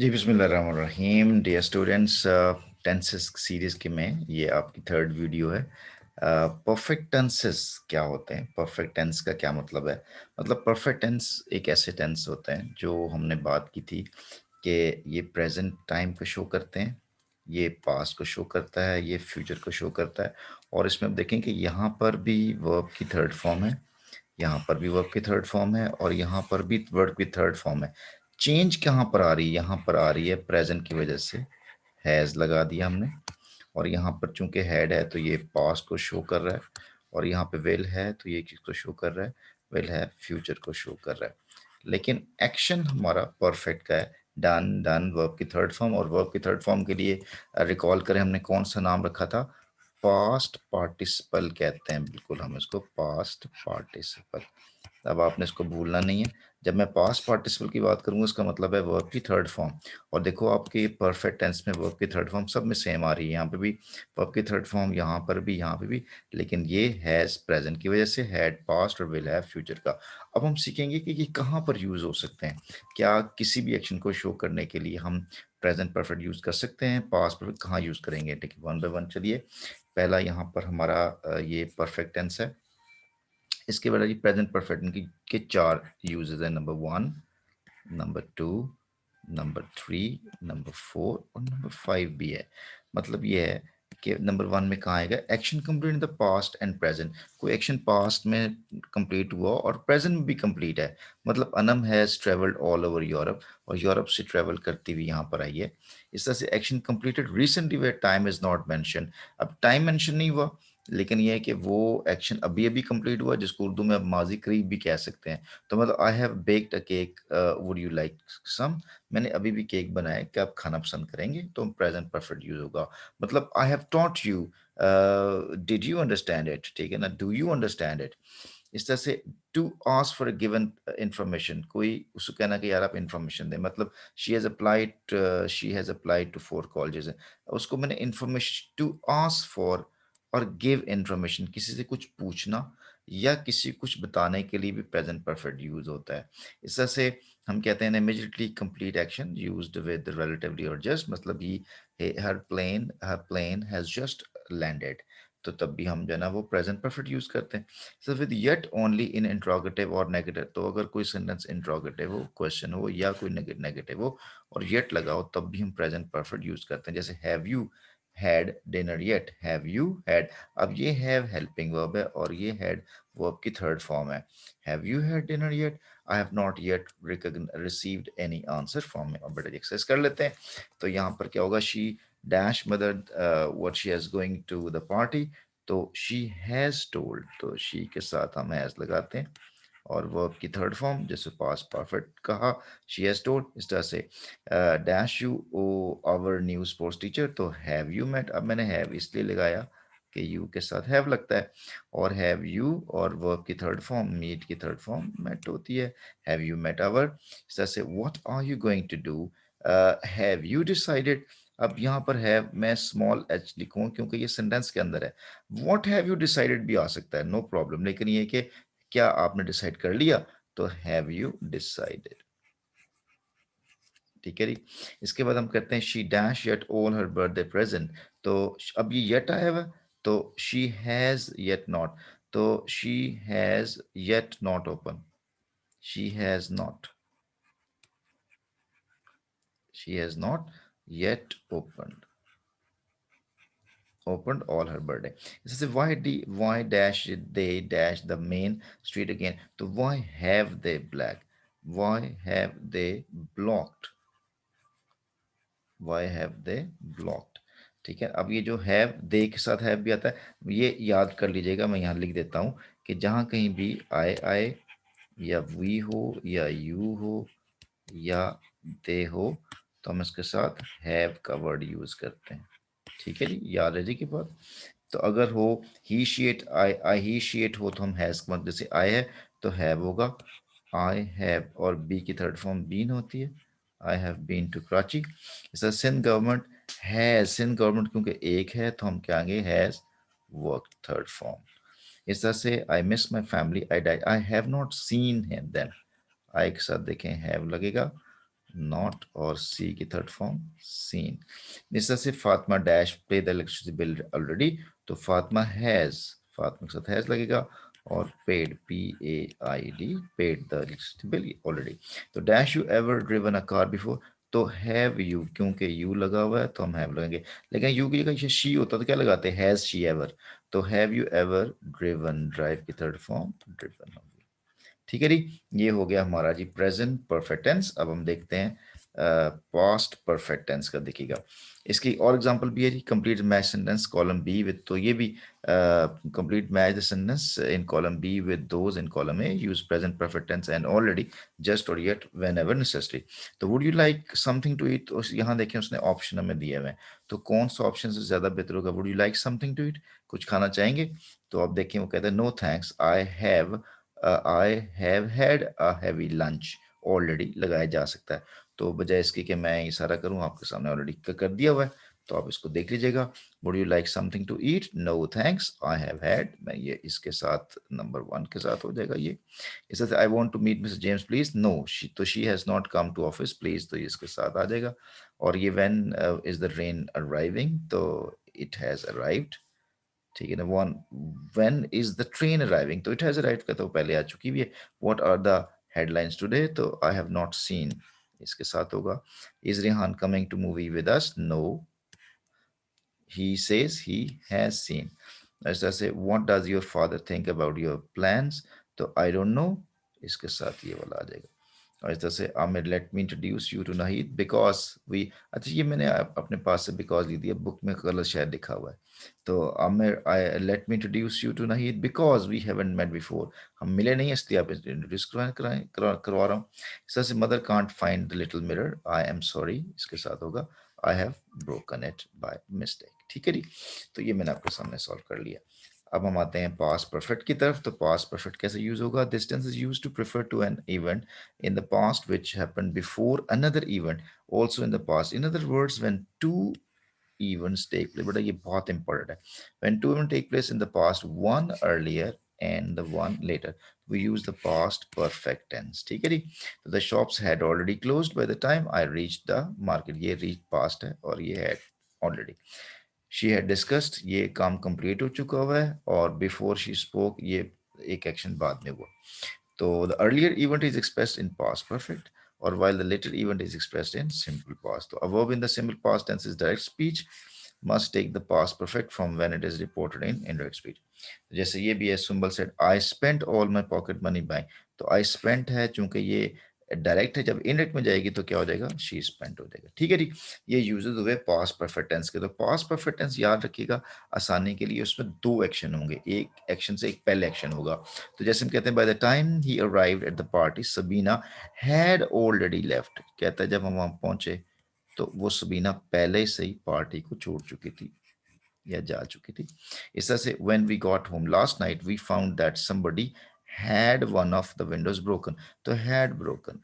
जी, बिस्मिल्लाहिर्रहमानिर्रहीम। Dear students, tenses series के में ये आपकी थर्ड वीडियो है। परफेक्ट टेंसेस क्या होते हैं? परफेक्ट टेंस का क्या मतलब है? मतलब परफेक्ट टेंस एक ऐसे टेंस होते हैं जो हमने बात की थी कि ये प्रेजेंट टाइम को शो करते हैं, ये पास्ट को शो करता है, ये फ्यूचर को शो करता है। और इसमें आप देखें कि यहाँ पर भी वर्ब की थर्ड फॉर्म है, यहाँ पर भी वर्ब की थर्ड फॉर्म है और यहाँ पर भी वर्ब की थर्ड फॉर्म है। चेंज कहाँ पर आ रही है? यहाँ पर आ रही है प्रेजेंट की वजह से हैज़ लगा दिया हमने। और यहाँ पर चूंकि हैड है तो ये पास्ट को शो कर रहा है, और यहाँ पे विल है तो ये किसको शो कर रहा है? विल है फ्यूचर को शो कर रहा है। लेकिन एक्शन हमारा परफेक्ट का है, डन डन वर्ब की थर्ड फॉर्म। और वर्ब की थर्ड फॉर्म के लिए रिकॉल करें हमने कौन सा नाम रखा था? पास्ट पार्टिसिपल कहते हैं, बिल्कुल हम इसको पास्ट पार्टिसिपल। अब आपने इसको भूलना नहीं है। जब मैं पास्ट पार्टिसिपल की बात करूंगा उसका मतलब है वर्ब की थर्ड फॉर्म। और देखो आपके परफेक्ट टेंस में वर्ब की थर्ड फॉर्म सब में सेम आ रही है, यहाँ पे भी वर्ब की थर्ड फॉर्म, यहाँ पर भी, यहाँ पे भी। लेकिन ये हैज प्रेजेंट की वजह से, हैड पास्ट और विल हैव फ्यूचर का। अब हम सीखेंगे कि ये कहाँ पर यूज हो सकते हैं। क्या किसी भी एक्शन को शो करने के लिए हम प्रेजेंट परफेक्ट यूज कर सकते हैं? पास्ट परफेक्ट कहाँ यूज करेंगे? ठीक है, वन बाय वन चलिए। पहला यहाँ पर हमारा ये परफेक्ट टेंस है। इसके बाद जी प्रेजेंट परफेक्ट के चार यूजेस है। Number one, number two, number three, number four और नंबर फाइव भी है। मतलब ये है कि नंबर वन में कहाँ आएगा? Action complete in the past and present. कोई एक्शन पास्ट में कंप्लीट हुआ और प्रेजेंट में भी कंप्लीट है। मतलब Anam has travelled all over Europe, और यूरोप से ट्रेवल करती हुई यहाँ पर आई है। इस तरह से action completed recently where time is not mention. अब टाइम मेंशन नहीं हुआ, लेकिन यह है कि वो एक्शन अभी अभी कंप्लीट हुआ, जिसको उर्दू में अब माजी करीब भी कह सकते हैं। तो मतलब I have baked a cake, would you like some? मैंने अभी भी केक बनाया, क्या आप खाना पसंद करेंगे? तो प्रेजेंट परफेक्ट यूज होगा। मतलब I have taught you, did you understand it? ठीक है ना, डू यू अंडरस्टैंड इट? इस तरह से to ask for a given information, कोई उसको कहना कि यार आप इंफॉर्मेशन दें। मतलब she has applied to 4 colleges, उसको मैंने इंफॉर्मेशन टू आस्क फॉर और गिव इंफॉर्मेशन, किसी से कुछ पूछना या किसी कुछ बताने के लिए भी प्रेजेंट परफेक्ट यूज होता है। इस तरह से हम कहते हैं immediately complete action used with relatively और जस्ट, मतलब ही हर प्लेन हैज जस्ट लैंडेड। तो तब भी हम जो है ना वो प्रेजेंट परफेक्ट यूज करते हैं। So with yet only in interrogative और नेगेटिव, तो अगर कोई सेंटेंस इंट्रोगेटिव हो, क्वेश्चन हो, या कोई नेगेटिव हो और येट लगाओ, तब भी हम प्रेजेंट परफेक्ट यूज करते हैं। जैसे have you had dinner yet? Have you had? अब ये हैव हेल्पिंग वर्ब है और ये हैड वर्ब की थर्ड फॉर्म है। Have you had dinner yet? I have not yet received any answer from me. और बेटा एक्सरसाइज कर लेते हैं। तो यहाँ पर क्या होगा? She dash mother what she is going to the party, तो शी हैज टोल्ड, तो शी के साथ हम हैज लगाते हैं। और वर्ब की थर्ड फॉर्म जैसे पास्ट परफेक्ट कहा, शी हैज टोल्ड। इस तरह से dash you oh our new sports teacher, तो हैव यू मेट? अब मैंने हैव इसलिए लगाया कि यू के साथ हैव लगता है। और हैव यू और वर्ब की थर्ड फॉर्म, मीट की थर्ड फॉर्म मेट होती है। Have you met our? इस तरह से what are you going to do? Have you decided? अब यहाँ पर हैव मैं स्मॉल एच लिखूँ क्योंकि ये सेंटेंस के अंदर है। व्हाट हैव यू डिसाइडेड भी आ सकता है, नो प्रॉब्लम, लेकिन ये कि क्या आपने डिसाइड कर लिया? तो हैव यू डिसाइडेड। ठीक है जी। इसके बाद हम करते हैं she dash yet all her birthday present. तो अब ये येट आया हुआ, तो शी हैज येट नॉट, तो she has yet not open, she has not, she has not yet opened all her birthday. This is why dash they dash the main street again. So why have they black? Why have they blocked? Why have they blocked? ठीक है। अब ये जो have they के साथ have भी आता है, ये याद कर लीजिएगा। मैं यहाँ लिख देता हूँ कि जहाँ कहीं भी आए आए या वी हो या यू हो या दे हो, तो हम इसके साथ हैव का वर्ड यूज करते हैं। ठीक है जी, याद है जी की बात। तो अगर हो ही शीट आई ही शीट हो तो हम हैज, मतलब जैसे आई है तो हैव होगा। आई हैव और बी की थर्ड फॉर्म बीन होती है। I have been to Karachi. जैसा Sindh government has, Sindh government क्योंकि एक है तो हम क्या आएंगे? Has work third form. इस तरह से I miss my family, I die, I have not seen him then. I के साथ देखें हैव लगेगा। नॉट, और सी की थर्ड फॉर्म सीन। जिस तरह से Fatima dash pay the electricity bill already, तो फातिमा के साथ हैज लगेगा, और paid PAID, paid the electricity bill already. तो dash you ever driven a car before, तो हैव यू, क्योंकि यू लगा हुआ है तो हम हैव लगेंगे, लेकिन यू की जगह शी होता तो क्या लगाते, हैज शी एवर, तो have you ever driven, drive की थर्ड फॉर्म ड्रिवन। ठीक है जी, ये हो गया हमारा जी प्रेजेंट परफेक्ट टेंस। अब हम देखते हैं पास्ट परफेक्ट टेंस का। देखिएगा, इसकी और एग्जांपल भी है जी, complete match sentence column B with, तो ये भी complete match the sentence in column B with those in column A, use present perfect tense and already, just और येट, व्हेन एवर नेसेसरी। तो would you like something to eat, यहाँ देखें उसने option हमें दिए हुए हैं, तो कौन सा ऑप्शन से ज्यादा बेहतर होगा, would you like something to eat, कुछ खाना चाहेंगे, तो आप देखें वो कहते हैं no thanks, I have had a heavy lunch, already लगाया जा सकता है। तो बजाय इसके कि मैं ये सारा करूं, आपके सामने ऑलरेडी कर दिया हुआ है, तो आप इसको देख लीजिएगा। Would you like something to eat, no thanks, I have had, मैं ये इसके साथ नंबर 1 के साथ हो जाएगा ये। इस I want to meet mister James please, no she, तो she has not come to office please, तो ये इसके साथ आ जाएगा। और ये when is the rain arriving, तो इट हैज अराइव्ड। ठीक है ना। One, when is the train arriving, तो इट हैज अराइव्ड का तो पहले आ चुकी हुई है। What are the headlines today, तो आई हैव नॉट सीन, इसके साथ होगा। Is Rehan coming to movie with us, no, he says he has seen. ऐसा से what does your father think about your plans, तो I don't know, इसके साथ ये वाला आ जाएगा। और इस तरह से Aamir, let me introduce you to Nahid because we, अच्छा ये मैंने अपने पास से बिकॉज ली दिया, बुक में गलत शायद लिखा हुआ है। तो Aamir, I let me introduce you to Nahid because we haven't met before, हम मिले नहीं इसलिए आप इंट्रोड्यूस करवा रहा हूँ। इस तरह से mother can't find the little mirror, I am sorry, इसके साथ होगा I have broken it by mistake. ठीक है जी, तो ये मैंने आपके सामने सॉल्व कर लिया। अब हम आते हैं पास्ट परफेक्ट की तरफ। तो पास्ट परफेक्ट कैसे यूज होगा, this tense is used to prefer to an event in the past which happened before another event also in the past. In other words, when two events take place, but ये बहुत important है, when two events take place in the past, one earlier and the one later, we use the past perfect tense। ठीक है जी, तो the shops had already closed by the time I reached the market, ये reached past है और ये had already। she had discussed, ये काम complete हो चुका हुआ है, और before she spoke, ये एक एक्शन बाद में हुआ। So the earlier event is expressed in past perfect, or while the later event is expressed in simple past. So a verb in the simple past tense is direct speech, must take the past perfect from when it is reported in indirect speech. जैसे ये भी है, Sumbal said, I spent all my pocket money buying. तो I spent है, चूंकि ये direct है, जब इनडायरेक्ट में जाएगी तो क्या हो जाएगा, शी स्पेंट हो जाएगा। ठीक है जी, ये यूजेस हुए पास्ट परफेक्ट टेंस के। तो पास्ट परफेक्ट टेंस याद रखिएगा आसानी के लिए, उसमें 2 एक्शन होंगे, एक एक्शन से एक पहले एक्शन होगा। तो जैसे हम कहते हैं, by the time he arrived at the party Sabina had already left, कहता है जब हम वहां पहुंचे तो वो सबीना पहले से ही पार्टी को छोड़ चुकी थी या जा चुकी थी। इस तरह से when we got home last night we found that somebody had one of the windows broken, तो हैड ब्रोकन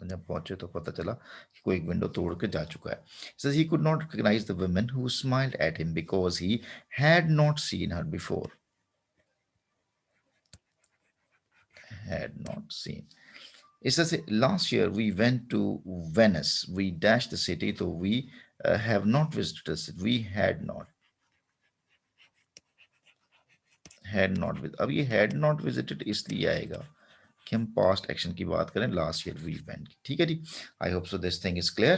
जब पहुंचे तो पता चला कि कोई एक विंडो तोड़ के जा चुका है। Says he could not recognize the women who smiled at him because he had not seen her before, had not seen। इस तरह से last year we went to Venice, we dash the city, तो we have not visited, we had not visit. अब ये had not visited इसलिए आएगा कि हम पास्ट एक्शन की बात करें, लास्ट ईयर वी वेंट की। ठीक है जी, I hope so this thing is clear.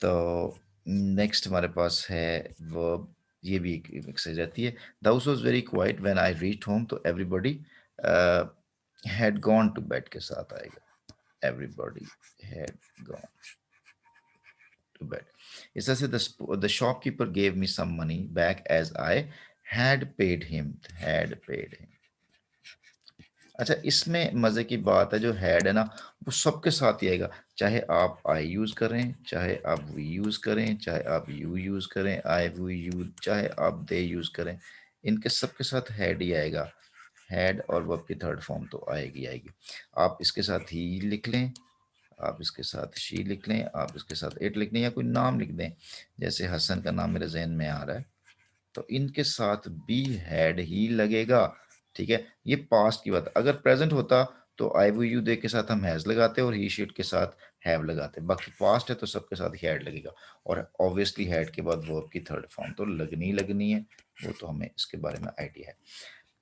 तो नेक्स्ट हमारे पास है वर्ब, ये भी एक एक्सरसाइज रहती है। The house was very quite when I reached home, तो everybody had gone to bed के साथ आएगा, everybody had gone to bed. It says the shopkeeper gave me some money back as I had paid him. Had paid him. अच्छा, इसमें मजे की बात है, जो हैड है ना वो सबके साथ ही आएगा, चाहे आप आई यूज करें, चाहे आप वी यूज करें, चाहे आप यू यूज करें, आई वी यूज, चाहे आप दे यूज करें, इनके सबके साथ हैड ही आएगा। हैड और वर्ब की थर्ड फॉर्म तो आएगी आएगी। आप इसके साथ ही लिख लें, आप इसके साथ शी लिख लें, आप इसके साथ इट लिख लें, या कोई नाम लिख दें, जैसे हसन का नाम मेरे जहन में आ रहा है, तो इनके साथ बी हैड ही लगेगा। ठीक है, ये पास्ट की बात। अगर प्रेजेंट होता तो आई वो यू दे के साथ हम हैज लगाते हैं और ही शीट के साथ हैव लगाते हैं। बाकी पास्ट है तो सबके साथ हैड लगेगा, और ऑब्वियसली हैड के बाद वर्ब की थर्ड फॉर्म तो लगनी लगनी है, वो तो हमें इसके बारे में आइडिया है।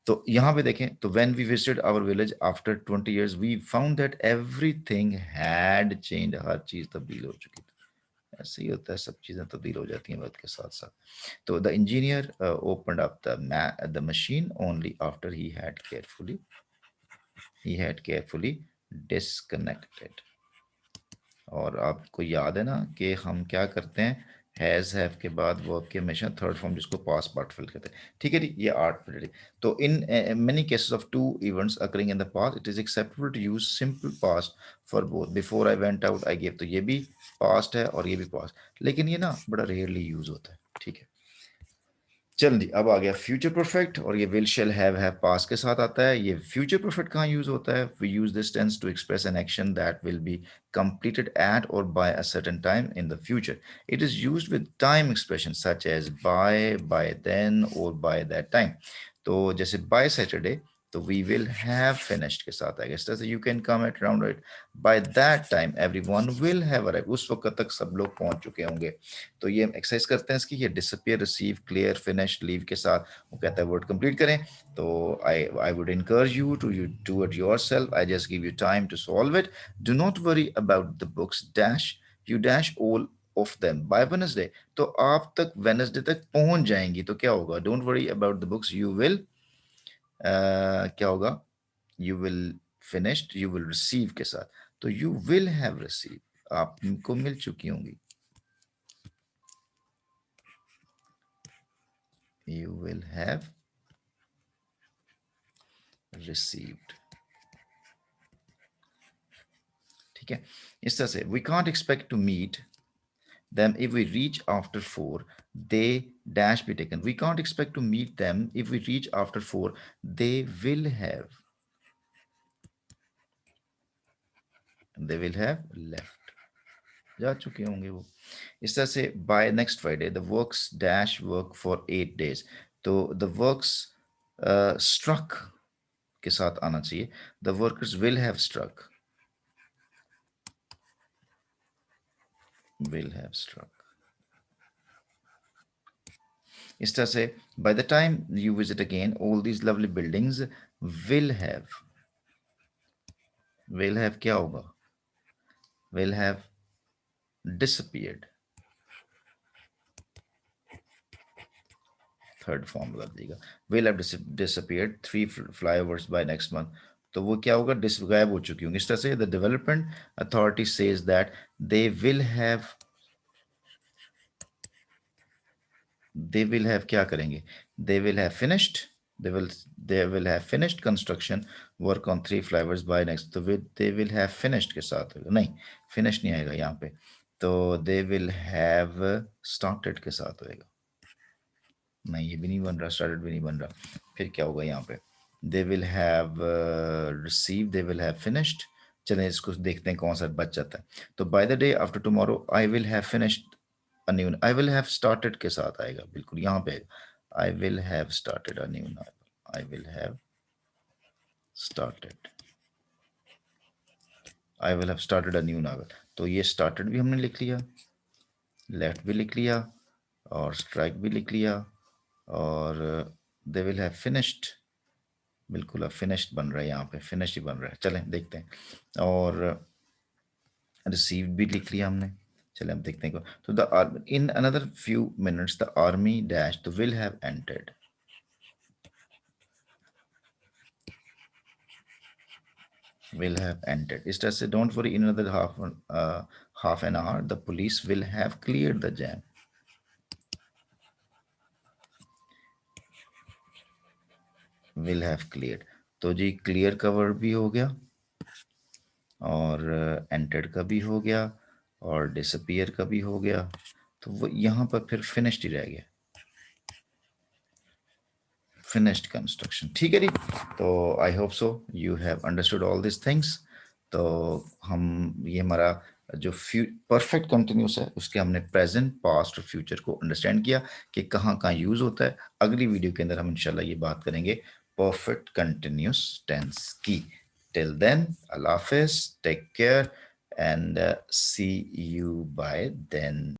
तो यहाँ पे देखें, तो when we visited our village after 20 years we found that everything had change, हर चीज तब्दील हो चुकी थी। ऐसे ही होता है, सब चीजें तब्दील हो जाती हैं वक्त के साथ साथ। तो the engineer opened up the machine only after he had carefully disconnected। और आपको याद है ना कि हम क्या करते हैं, हैज हैव के बाद वर्ब के हमेशा थर्ड फॉर्म जिसको पास्ट पार्टिकल कहते हैं। ठीक है जी, ये आर्ट पीरियड। तो in many cases of two events occurring in the past it is acceptable to use simple past for both. Before I went out I give, तो ये भी पास्ट है और ये भी पास्ट, लेकिन ये ना बड़ा रेयरली यूज होता है। ठीक है, चल जी, अब आ गया फ्यूचर परफेक्ट, और ये विल शेल हैव पास के साथ आता है। ये फ्यूचर परफेक्ट कहाँ यूज होता है? We use this tense to express an action that will be completed at or by a certain time in the future. It is used with time expressions such as by then, or by that time. तो जैसे by Saturday, तो we will have finished के साथ आएगा। इस तरह से you can come at around it, by that time everyone will have arrived, उस वक्त तक सब लोग पहुंच चुके होंगे। तो ये एक्सरसाइज करते हैं इसकी, ये disappear, receive, clear, finish, leave के साथ वो कहता है वर्ड कंप्लीट करें। तो I would encourage you to do it yourself. I just give you time to solve it. Do not worry about the books dash, you dash all of them by Wednesday। तो आप तक Wednesday तक पहुंच जाएंगी, तो क्या होगा? Don't worry about the books, you will क्या होगा? You will finished, you will receive के साथ, तो यू विल हैव रिसीव, आपको मिल चुकी होंगी, you will have received। ठीक है, इस तरह से we can't expect to meet them if we reach after 4, they dash be taken। we can't expect to meet them if we reach after 4, they will have left, जा चुके होंगे वो। इस तरह से by next Friday the works dash work for 8 days, तो the works struck के साथ आना चाहिए, the workers will have struck, will have struck। इस तरह से by the time you visit again all these lovely buildings will have क्या होगा? will have disappeared, third form बदल देगा। will have disappeared 3 flyovers by next month, तो वो क्या होगा? गायब हो चुकी होंगी। इस तरह से the development authority says that they will have क्या करेंगे? they will have finished, they will have finished construction work on 3 flyovers by next, तो they will have finished के साथ होगा, नहीं finish नहीं आएगा यहाँ पे, तो they will have started के साथ होएगा, नहीं ये भी नहीं बन रहा, started भी नहीं बन रहा, फिर क्या होगा यहाँ पे? they will have received, they will have finished। चलें इसको देखते हैं कौन सा बच जाता है। तो by the day after tomorrow I will have finished a new, I will have started के साथ आएगा, बिल्कुल यहाँ पे I will have started a new novel, I will have started, I will have started a new novel। तो ये started भी हमने लिख लिया, left भी लिख लिया, और strike भी लिख लिया, और they will have finished, बिल्कुल अब फिनिश्ड बन रहा है, यहाँ पे फिनिश ही बन रहा है। चलें देखते हैं, और रिसीव भी लिख लिया हमने। चलें अब देखते हैं। तो the in another few minutes the army dash the will have entered, will have entered। इस तरह से don't worry, in another half an hour the police will have cleared the jam, will have cleared। तो जी clear का verb भी हो गया, और entered का भी हो गया, और डिसअपियर का भी हो गया, तो वो यहाँ पर फिर फिनिश्ड ही रह गया, finished construction। ठीक है जी, तो आई hope so you have understood all this things. तो हम ये हमारा जो परफेक्ट कंटिन्यूस है उसके हमने प्रेजेंट, पास्ट और फ्यूचर को अंडरस्टैंड किया कि कहाँ कहाँ यूज होता है। अगली वीडियो के अंदर हम इंशाल्लाह ये बात करेंगे परफेक्ट कंटिन्यूस टेंस की। Till then, Allah Hafiz, take care, and see you by then.